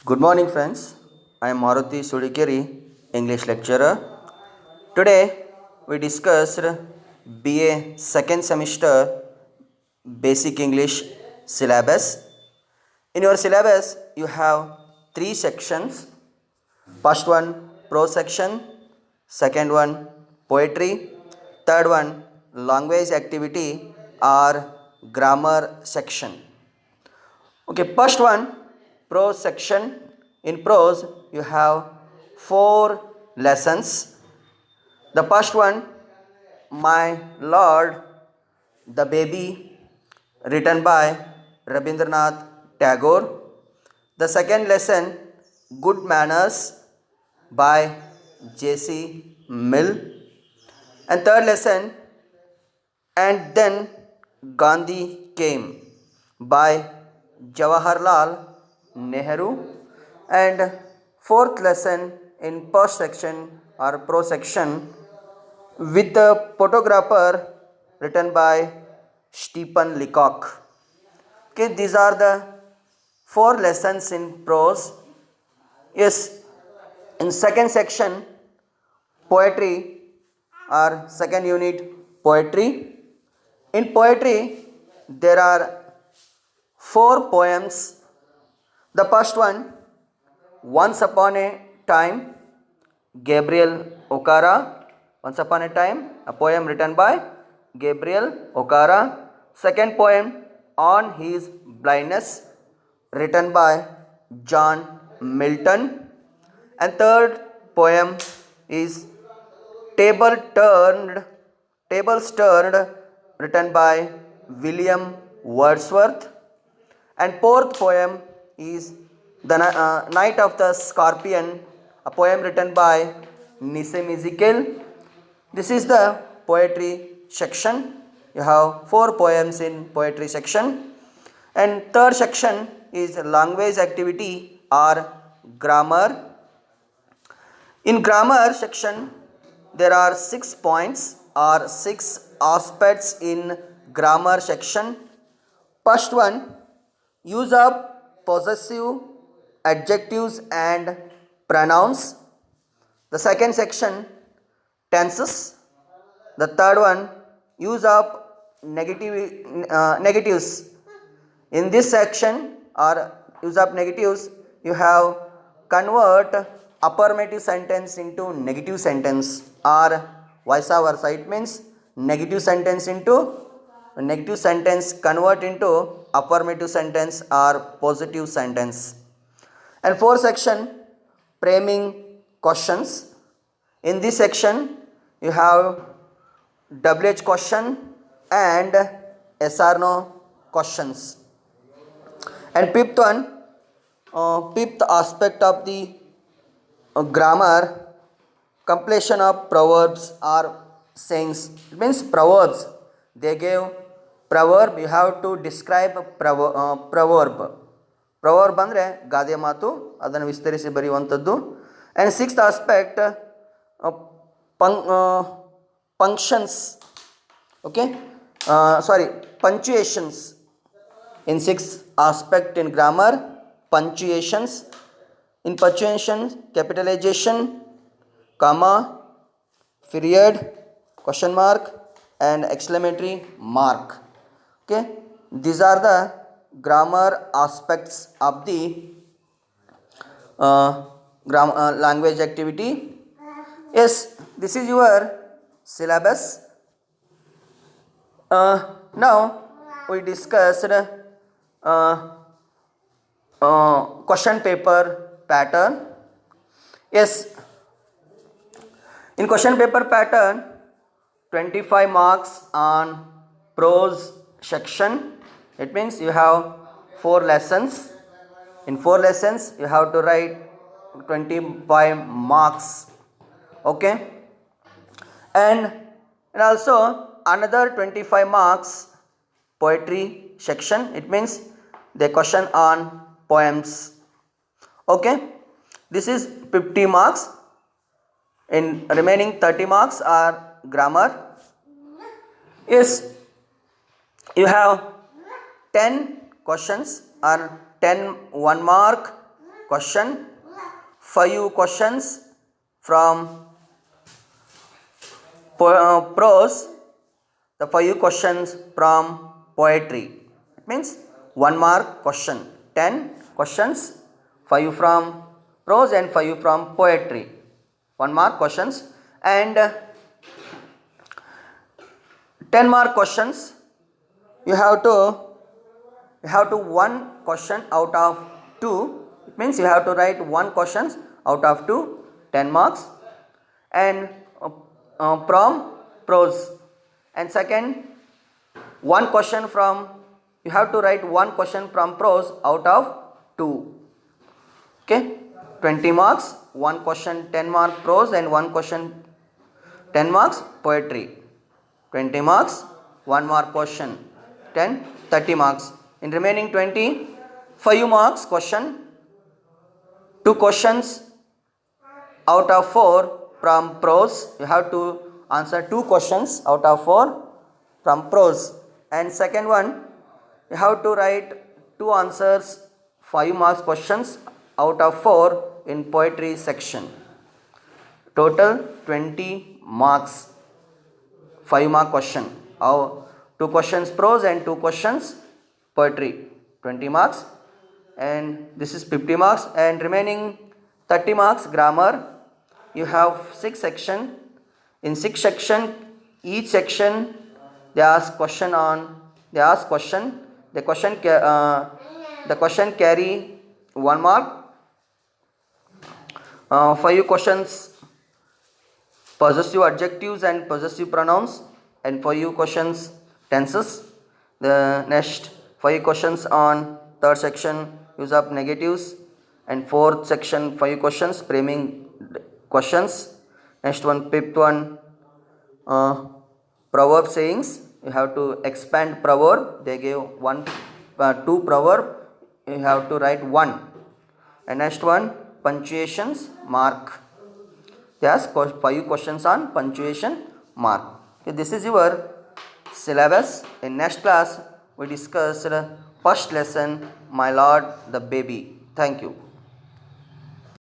Good morning, friends. I am Maruti Sudikeri, English lecturer. Today we discussed BA second semester basic English syllabus. In your syllabus, you have three sections. First one, prose section. Second one, poetry. Third one, language activity or grammar section. Okay, first one, prose section. In prose, you have four lessons. The first one, My Lord, the Baby, written by Rabindranath Tagore. The second lesson, Good Manners by J.C. Mill. And third lesson, And Then Gandhi Came by Jawaharlal Nehru. And fourth lesson in post section or pro section with the photographer written by Stephen Leacock. Okay, these are the four lessons in prose. Yes, in second section poetry or second unit poetry. In poetry, there are four poems. The first one, Once Upon a Time, Gabriel Okara. Once Upon a Time, a poem written by Gabriel Okara. Second poem, On His Blindness, written by John Milton. And third poem is Table Turned, Tables Turned, written by William Wordsworth. And fourth poem is The Night of the Scorpion, a poem written by Nissim Ezekiel. This is the poetry section. You have four poems in poetry section. And third section is language activity or grammar. In grammar section, there are 6 points or 6 aspects in grammar section. First one, use of possessive adjectives and pronouns. The second section, tenses. The third one, use of negatives. In this section or use of negatives, you have convert affirmative sentence into negative sentence or vice versa. It means negative sentence convert into affirmative sentence or positive sentence. And fourth section, framing questions. In this section, you have WH question and yes or no questions. And fifth aspect of the grammar, completion of proverbs or sayings. It means proverbs. They gave proverb. You have to describe proverb. ಪ್ರವರ್ಬ್ ಅಂದರೆ ಗಾದೆ ಮಾತು, ಅದನ್ನು ವಿಸ್ತರಿಸಿ ಬರೆಯುವಂಥದ್ದು. And sixth aspect functions. Okay, sorry, punctuations. In sixth aspect in grammar, punctuations. In punctuation, capitalization, comma, period, question mark, and exclamatory mark. Okay, these are the grammar aspects of the language activity. Yes, this is your syllabus. Now we discussed question paper pattern. Yes, in question paper pattern, 25 marks on prose section. It means you have 4 lessons. In 4 lessons, you have to write 25 marks. Okay, and also another 25 marks poetry section. It means the question on poems. Okay, this is 50 marks. In remaining 30 marks are grammar. Yes, you have 10 questions or 10 1 mark question, 5 questions from prose, the 5 questions from poetry. It means 1 mark question, 10 questions, 5 from prose and 5 from poetry. 1 mark questions, and 10 mark questions. You have to one question out of 2. It means you have to write 1 questions out of 2, 10 marks, and from prose. And second, 1 question from, you have to write 1 question from prose out of 2. Okay, 20 marks, 1 question 10 mark prose and 1 question 10 marks poetry. 20 marks, 1 mark question, 10, 30 marks. In remaining 20, 5 marks question, 2 questions out of 4 from prose. You have to answer 2 questions out of 4 from prose. And second one, you have to write 2 answers, 5 marks questions out of 4 in poetry section. Total 20 marks, 5 mark question. 2 questions prose and 2 questions poetry, 20 marks. And this is 50 marks. And remaining 30 marks grammar. You have 6 section. In 6 section, each section they ask question. The question carry 1 mark. 5 questions possessive adjectives and possessive pronouns, and 5 questions tenses. The next 5 questions on third section use of negatives, and fourth section 5 questions framing questions. Next one, fifth one, proverb sayings. You have to expand proverb. They gave 2 proverb. You have to write 1. And next one, punctuations mark. Yes, 5 questions on punctuation mark. Okay, this is your syllabus. In next class, we discuss first lesson, My Lord the Baby. Thank you.